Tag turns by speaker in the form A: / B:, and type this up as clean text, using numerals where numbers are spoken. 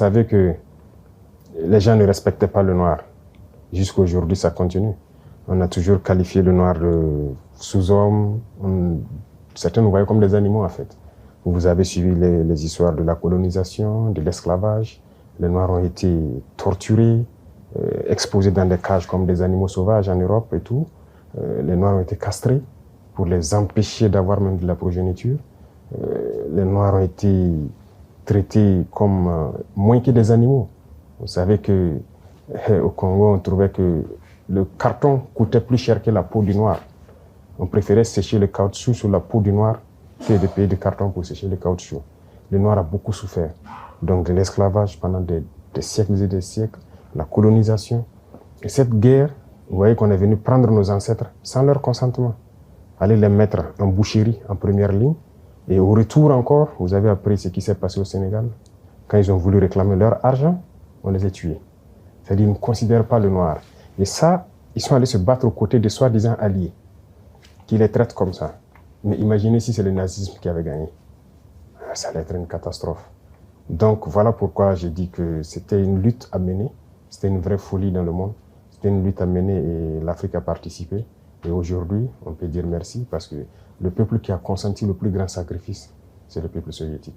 A: savait que les gens ne respectaient pas le noir. Jusqu'à aujourd'hui, ça continue. On a toujours qualifié le noir de sous-homme. Certains nous voyaient comme des animaux, en fait. Vous avez suivi les histoires de la colonisation, de l'esclavage. Les noirs ont été torturés, exposés dans des cages comme des animaux sauvages en Europe et tout. Les noirs ont été castrés pour les empêcher d'avoir même de la progéniture. Les noirs ont été traités comme moins que des animaux. Vous savez qu'au Congo, on trouvait que le carton coûtait plus cher que la peau du noir. On préférait sécher le caoutchouc sur la peau du noir que de payer du carton pour sécher le caoutchouc. Le noir a beaucoup souffert. Donc de l'esclavage pendant des siècles et des siècles, la colonisation. Et cette guerre, vous voyez qu'on est venu prendre nos ancêtres sans leur consentement, aller les mettre en boucherie en première ligne. Et au retour encore, vous avez appris ce qui s'est passé au Sénégal. Quand ils ont voulu réclamer leur argent, on les a tués. C'est-à-dire qu'ils ne considèrent pas le noir. Et ça, ils sont allés se battre aux côtés de soi-disant alliés, qui les traitent comme ça. Mais imaginez si c'est le nazisme qui avait gagné. Ça allait être une catastrophe. Donc voilà pourquoi j'ai dit que c'était une lutte à mener. C'était une vraie folie dans le monde. C'était une lutte à mener et l'Afrique a participé. Et aujourd'hui, on peut dire merci parce que le peuple qui a consenti le plus grand sacrifice, c'est le peuple soviétique.